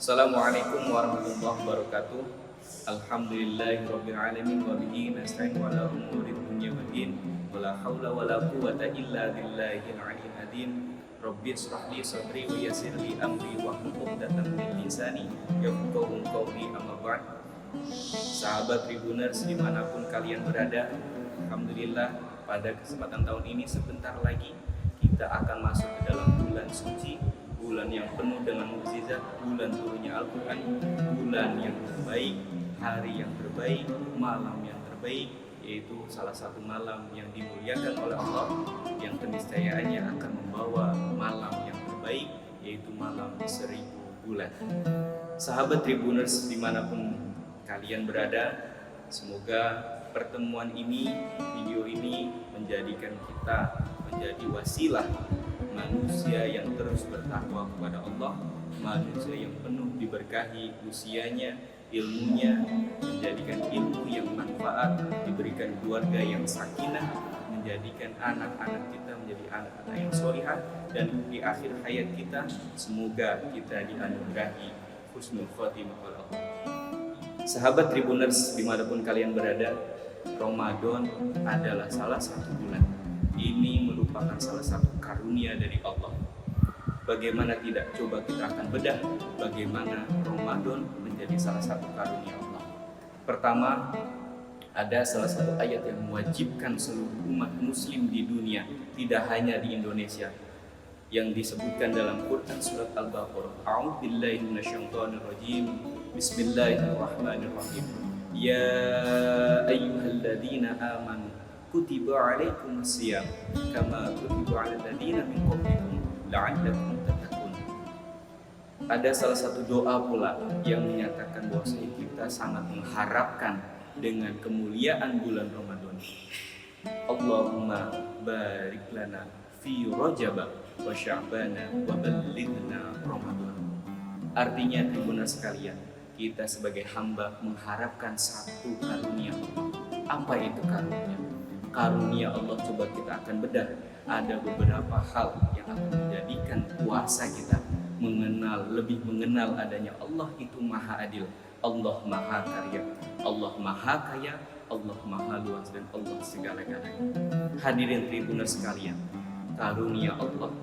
Assalamualaikum warahmatullahi wabarakatuh. Alhamdulillahirabbil alamin wa bihi nasta'in ala umuri dunya waddin. Wala haula wala quwwata illa billahil aliyyil azim. Rabbi shrah li sadri wa yassir li amri wahlul 'uqdatam min lisani yafqahu qawli, amma ba'd. Sahabat Tribuners dimanapun kalian berada, alhamdulillah pada kesempatan tahun ini sebentar lagi kita akan masuk ke dalam bulan suci, bulan yang penuh dengan mukjizat, bulan turunnya Al-Quran, bulan yang terbaik, hari yang terbaik, malam yang terbaik, yaitu salah satu malam yang dimuliakan oleh Allah, yang keniscayaannya akan membawa malam yang terbaik, yaitu malam 1000 bulan. Sahabat Tribuners dimanapun kalian berada, semoga pertemuan ini, video ini menjadikan kita menjadi wasilah manusia yang terus bertakwa kepada Allah, manusia yang penuh diberkahi usianya, ilmunya, menjadikan ilmu yang manfaat, diberikan keluarga yang sakinah, menjadikan anak-anak kita menjadi anak-anak yang solihah, dan di akhir hayat kita semoga kita dianugerahi husnul khotimah oleh Allah. Sahabat Tribuners dimanapun kalian berada, Ramadan adalah salah satu bulan. Ini merupakan salah satu karunia dari Allah. Bagaimana tidak, coba kita akan bedah bagaimana Ramadan menjadi salah satu karunia Allah. Pertama, ada salah satu ayat yang mewajibkan seluruh umat muslim di dunia, tidak hanya di Indonesia, yang disebutkan dalam Quran surat Al-Baqarah. A'udzubillahi minasyaitonirrajim. Bismillahirrahmanirrahim. Ya ayyuhalladzina amanu kutiba alaikumus shiyam kama kutiba alal ladzina min qablikum la'allakum tattaqun. Ada salah satu doa pula yang menyatakan bahwa kita sangat mengharapkan dengan kemuliaan bulan Ramadan. Allahumma barik lana fi Rajab wa Sya'bana wa ballighna Ramadan. Artinya Tribuners sekalian, kita sebagai hamba mengharapkan satu karunia Allah. Apa itu karunia? Karunia Allah coba kita akan bedah. Ada beberapa hal yang akan menjadikan puasa kita lebih mengenal adanya Allah itu maha adil, Allah maha karya, Allah maha kaya, Allah maha luas, dan Allah segala-galanya. Hadirin Tribuners sekalian, karunia Allah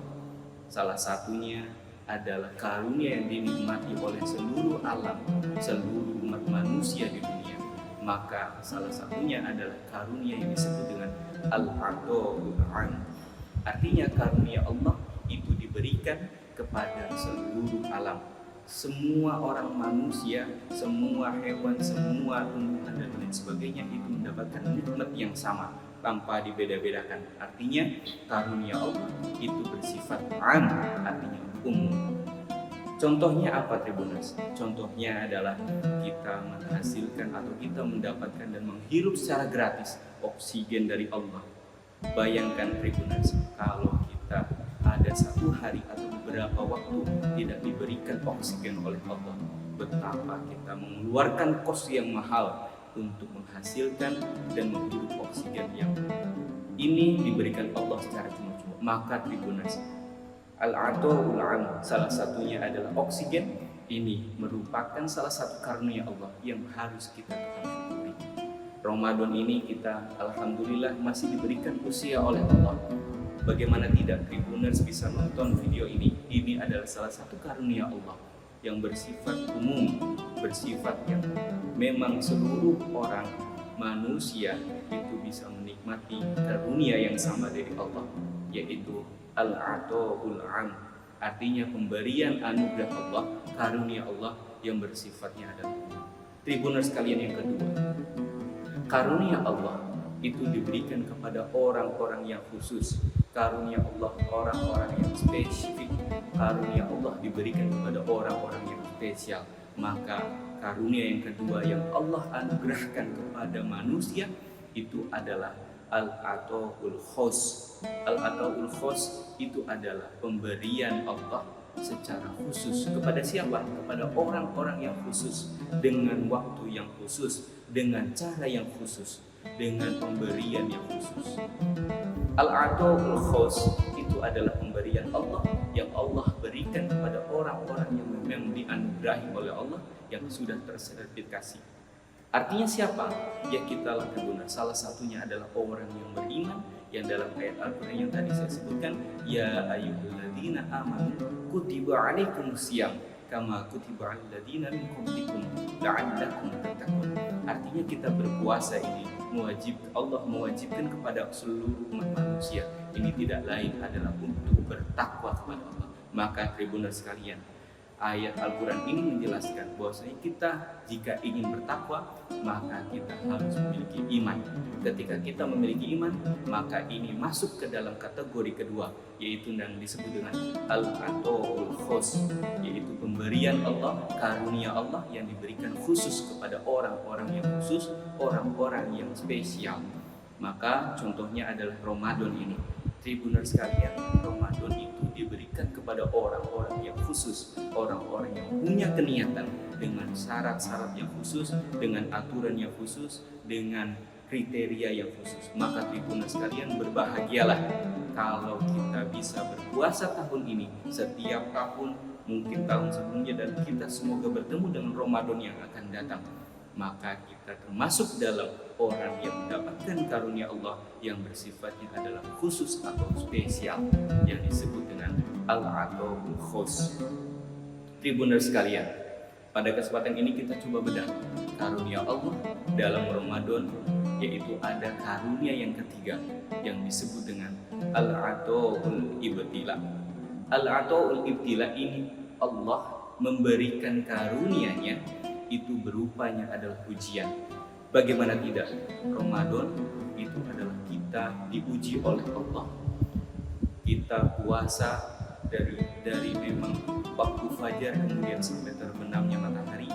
salah satunya adalah karunia yang dinikmati oleh seluruh alam, seluruh umat manusia di dunia. Maka salah satunya adalah karunia yang disebut dengan Al-Ato'ul Am. Artinya karunia Allah itu diberikan kepada seluruh alam. Semua orang manusia, semua hewan, semua tumbuhan dan lain sebagainya itu mendapatkan nikmat yang sama tanpa dibeda-bedakan. Artinya karunia Allah itu bersifat am, artinya umum. Contohnya apa Tribuners? Contohnya adalah kita menghasilkan atau kita mendapatkan dan menghirup secara gratis oksigen dari Allah. Bayangkan Tribuners, kalau kita ada satu hari atau beberapa waktu tidak diberikan oksigen oleh Allah, betapa kita mengeluarkan kos yang mahal untuk menghasilkan dan menghirup oksigen yang ini diberikan Allah secara cuma-cuma. Maka Tribuners, Al-Ato'ul Am salah satunya adalah oksigen. Ini merupakan salah satu karunia Allah yang harus kita syukuri. Ramadan ini kita alhamdulillah masih diberikan usia oleh Allah. Bagaimana tidak Tribuners bisa nonton video ini? Ini adalah salah satu karunia Allah yang bersifat umum, bersifat yang memang seluruh orang manusia itu bisa menikmati karunia yang sama dari Allah, yaitu Al-Ato'ul Am, artinya pemberian anugerah Allah, karunia Allah yang bersifatnya adalah. Tribuners kalian yang kedua, karunia Allah itu diberikan kepada orang-orang yang khusus. Karunia Allah orang-orang yang spesifik. Karunia Allah diberikan kepada orang-orang yang spesial. Maka karunia yang kedua yang Allah anugerahkan kepada manusia itu adalah Al-Ato'ul Khos. Al-Ato'ul Khos itu adalah pemberian Allah secara khusus. Kepada siapa? Kepada orang-orang yang khusus, dengan waktu yang khusus, dengan cara yang khusus, dengan pemberian yang khusus. Al-Ato'ul Khos itu adalah pemberian Allah yang Allah berikan kepada orang-orang yang yang dianugerahi oleh Allah yang sudah tersertifikasi. Artinya siapa? Ya kita lah Tribuners. Salah satunya adalah orang yang beriman, yang dalam ayat Al-Quran yang tadi saya sebutkan, ya ayyuhalladzina amanu kutiba alaikumusiyam kama kutiba alal ladzina min qablikum la'allakum tattaqun. Artinya kita berpuasa ini Allah mewajibkan kepada seluruh umat manusia. Ini tidak lain adalah untuk bertakwa kepada Allah. Maka Tribuners sekalian, ayat Al-Quran ini menjelaskan bahwasanya kita jika ingin bertakwa, maka kita harus memiliki iman. Ketika kita memiliki iman, maka ini masuk ke dalam kategori kedua, yaitu yang disebut dengan al-ataul khos, yaitu pemberian Allah, karunia Allah yang diberikan khusus kepada orang-orang yang khusus, orang-orang yang spesial. Maka contohnya adalah Ramadan ini. Tribuners sekalian, Ramadan itu diberikan kepada orang-orang yang khusus, orang-orang yang punya keniatan dengan syarat-syarat yang khusus, dengan aturan yang khusus, dengan kriteria yang khusus. Maka Tribuners sekalian, berbahagialah kalau kita bisa berpuasa tahun ini, setiap tahun, mungkin tahun sebelumnya, dan kita semoga bertemu dengan Ramadan yang akan datang. Maka kita termasuk dalam orang yang mendapatkan karunia Allah yang bersifatnya adalah khusus atau spesial, yang disebut dengan al-ataul khos. Tribuners sekalian, pada kesempatan ini kita coba bedah karunia Allah dalam Ramadan, yaitu ada karunia yang ketiga yang disebut dengan al-ataul ibtila. Al-ataul ibtila ini Allah memberikan karunia-Nya itu berupanya adalah ujian. Bagaimana tidak? Ramadan itu adalah kita diuji oleh Allah. Kita puasa dari memang waktu fajar kemudian sampai terbenamnya matahari,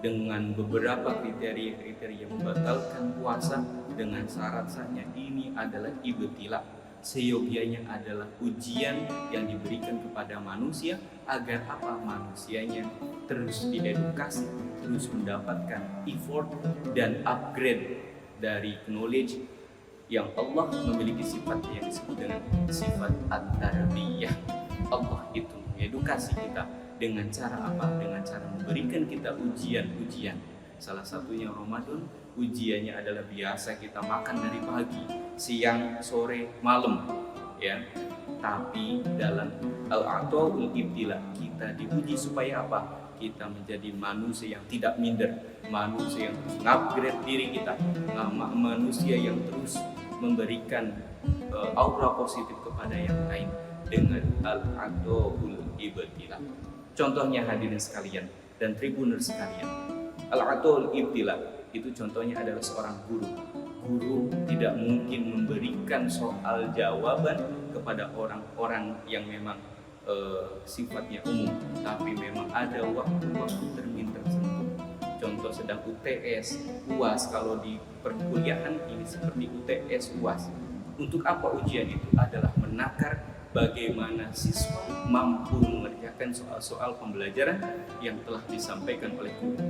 dengan beberapa kriteria membatalkan puasa dengan syarat-syaratnya. Ini adalah ibtila. Seyogianya adalah ujian yang diberikan kepada manusia agar apa? Manusianya terus diedukasi, terus mendapatkan effort dan upgrade dari knowledge yang Allah memiliki sifat yang disebut dengan sifat at-tarbiyah. Allah itu mengedukasi kita dengan cara apa? Dengan cara memberikan kita ujian-ujian. Salah satunya Ramadan, ujiannya adalah biasa kita makan dari pagi, siang, sore, malam, ya. Tapi dalam al-ataul ibtila kita diuji supaya apa? Kita menjadi manusia yang tidak minder, manusia yang terus upgrade diri kita, manusia yang terus memberikan aura positif kepada yang lain dengan al-ataul ibtila. Contohnya hadirin sekalian dan Tribuners sekalian, al-ataul ibtila itu contohnya adalah seorang guru. Guru tidak mungkin memberikan soal jawaban kepada orang-orang yang memang sifatnya umum, tapi memang ada waktu-waktu termin tertentu. Contoh sedang UTS, UAS, kalau di perkuliahan ini seperti UTS, UAS. Untuk apa ujian itu? Adalah menakar bagaimana siswa mampu mengerjakan soal-soal pembelajaran yang telah disampaikan oleh guru.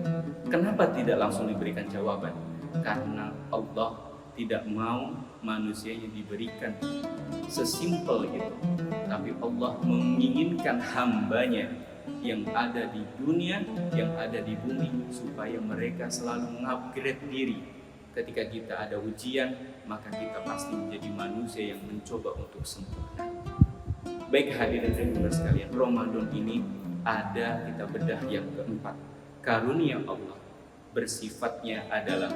Kenapa tidak langsung diberikan jawaban? Karena Allah tidak mau manusianya diberikan sesimpel itu, tapi Allah menginginkan hambanya yang ada di dunia, yang ada di bumi, supaya mereka selalu mengupgrade diri. Ketika kita ada ujian, maka kita pasti menjadi manusia yang mencoba untuk sempurna. Baik hadirin Tribuners sekalian, Ramadan ini ada kita bedah yang keempat. Karunia Allah bersifatnya adalah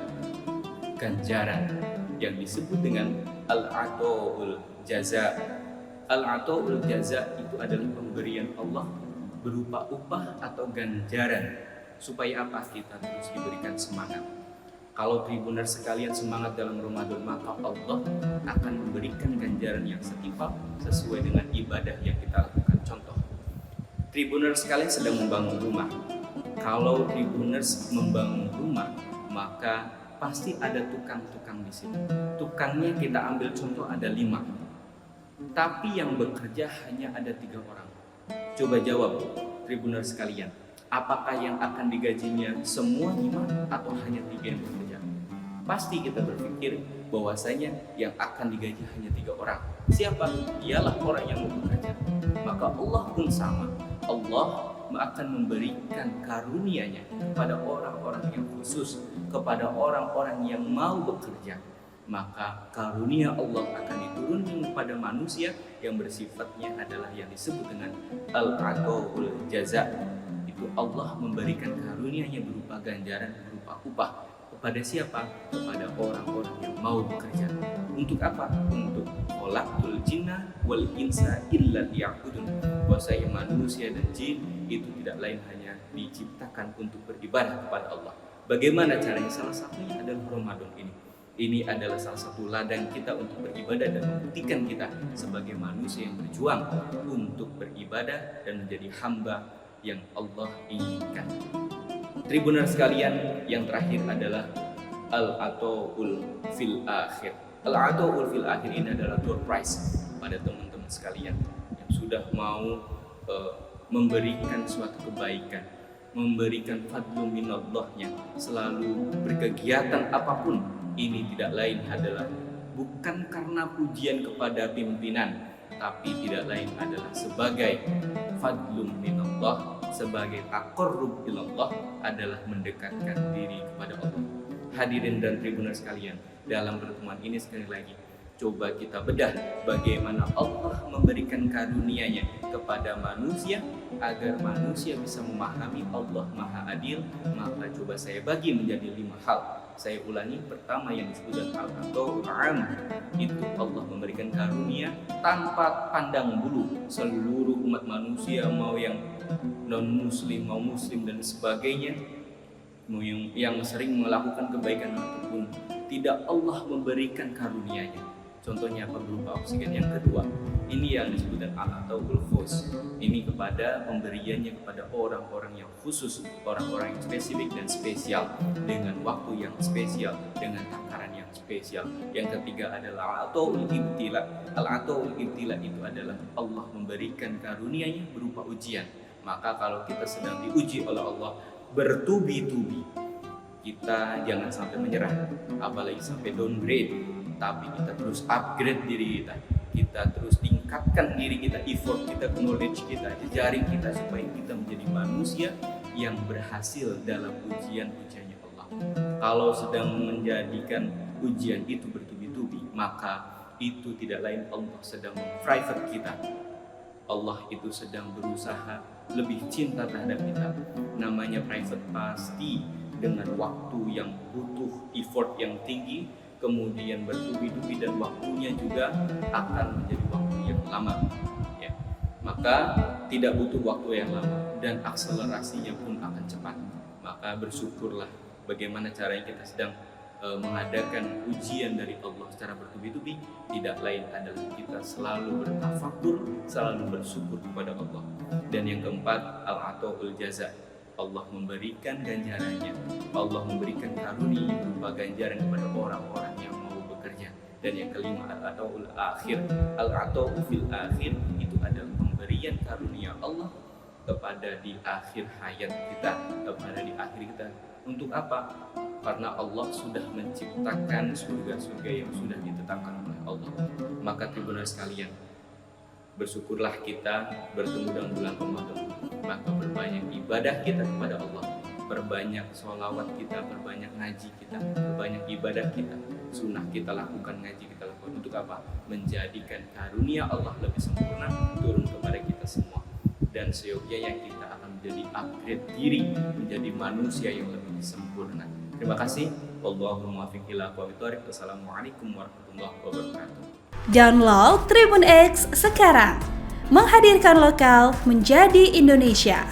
ganjaran yang disebut dengan al-ataul jaza. Al-ataul jaza itu adalah pemberian Allah berupa upah atau ganjaran, supaya apa? Kita terus diberikan semangat. Kalau Tribuners sekalian semangat dalam Ramadan, maka Allah akan memberikan ganjaran yang setimpal sesuai dengan ibadah yang kita lakukan. Contoh, Tribuners sekalian sedang membangun rumah. Kalau Tribuners membangun rumah, maka pasti ada tukang-tukang di sini. Tukangnya kita ambil contoh ada 5, tapi yang bekerja hanya ada 3 orang. Coba jawab Tribuners sekalian, apakah yang akan digajinya semua 5 atau hanya 3 yang bekerja? Pasti kita berpikir bahwasanya yang akan digaji hanya 3 orang. Siapa? Ialah orang yang mau bekerja. Maka Allah pun sama. Allah akan memberikan karunia-Nya kepada orang-orang yang khusus, kepada orang-orang yang mau bekerja. Maka karunia Allah akan diturunkan kepada manusia yang bersifatnya adalah yang disebut dengan al-'ataul jaza. Itu Allah memberikan karunia-Nya berupa ganjaran, berupa upah. Kepada siapa? Kepada orang-orang yang mau bekerja. Untuk apa? Untuk khalaqtul jinna wal insa illa liya'budun. Bahwasanya manusia dan jin itu tidak lain hanya diciptakan untuk beribadah kepada Allah. Bagaimana caranya? Salah satunya adalah Ramadan ini. Ini adalah salah satu ladang kita untuk beribadah dan membuktikan kita sebagai manusia yang berjuang untuk beribadah dan menjadi hamba yang Allah inginkan. Tribuner sekalian, yang terakhir adalah al-'ataul fil akhir. Al-'ataul fil akhir ini adalah door prize pada teman-teman sekalian yang sudah mau memberikan suatu kebaikan, memberikan fadlu minallahnya, selalu berkegiatan apapun. Ini tidak lain adalah bukan karena pujian kepada pimpinan, tapi tidak lain adalah sebagai fadlun minallah, sebagai taqarrub ilallah, adalah mendekatkan diri kepada Allah. Hadirin dan tribuner sekalian, dalam pertemuan ini sekali lagi coba kita bedah bagaimana Allah memberikan karunia-Nya kepada manusia agar manusia bisa memahami Allah Maha Adil. Maka coba saya bagi menjadi 5 hal. Saya ulangi, pertama yang disebut al-'ataul 'am, itu Allah memberikan karunia tanpa pandang bulu. Seluruh umat manusia, mau yang non muslim, mau muslim dan sebagainya, mau yang sering melakukan kebaikan ataupun tidak, Allah memberikan karunia-Nya. Contohnya apa? Berupa oksigen. Yang kedua, ini yang disebut al-'ataul khos. Ini kepada pemberiannya kepada orang-orang yang khusus, orang-orang yang spesifik dan spesial, dengan waktu yang spesial, dengan takaran yang spesial. Yang ketiga adalah al-'ataul ibtila. Al-'ataul ibtila itu adalah Allah memberikan karunia-Nya berupa ujian. Maka kalau kita sedang diuji oleh Allah bertubi-tubi, kita jangan sampai menyerah, apalagi sampai downgrade. Tapi kita terus upgrade diri kita, kita terus tingkatkan diri kita, effort kita, knowledge kita, jejaring kita, supaya kita menjadi manusia yang berhasil dalam ujian-ujiannya Allah. Kalau sedang menjadikan ujian itu bertubi-tubi, maka itu tidak lain Allah sedang private kita. Allah itu sedang berusaha lebih cinta terhadap kita. Namanya private pasti dengan waktu yang butuh effort yang tinggi, kemudian bertubi-tubi, dan waktunya juga akan menjadi waktu yang lama, ya. Maka tidak butuh waktu yang lama dan akselerasinya pun akan cepat. Maka bersyukurlah bagaimana caranya kita sedang mengadakan ujian dari Allah secara bertubi-tubi. Tidak lain adalah kita selalu bertafakur, selalu bersyukur kepada Allah. Dan yang keempat, al-'ataul jaza. Allah memberikan ganjarannya, Allah memberikan karunia berupa ganjaran kepada orang-orang yang mau bekerja. Dan yang kelima, al-'ataul akhir. Al-'ataul fil akhir itu adalah pemberian karunia Allah kepada di akhir hayat kita, kepada di akhir kita. Untuk apa? Karena Allah sudah menciptakan surga-surga yang sudah ditetapkan oleh Allah. Maka tribuner sekalian, bersyukurlah kita bertemu dalam bulan Ramadan. Maka berbanyak ibadah kita kepada Allah, berbanyak sholawat kita, berbanyak ngaji kita, berbanyak ibadah kita, sunnah kita lakukan, ngaji kita lakukan. Untuk apa? Menjadikan karunia Allah lebih sempurna turun kepada kita semua. Dan seyogyanya kita akan menjadi upgrade diri, menjadi manusia yang lebih sempurna. Terima kasih. Wallahul muwaffiq ila aqwamit thoriq. Wassalamualaikum warahmatullahi wabarakatuh. Download Tribun X sekarang. Menghadirkan lokal menjadi Indonesia.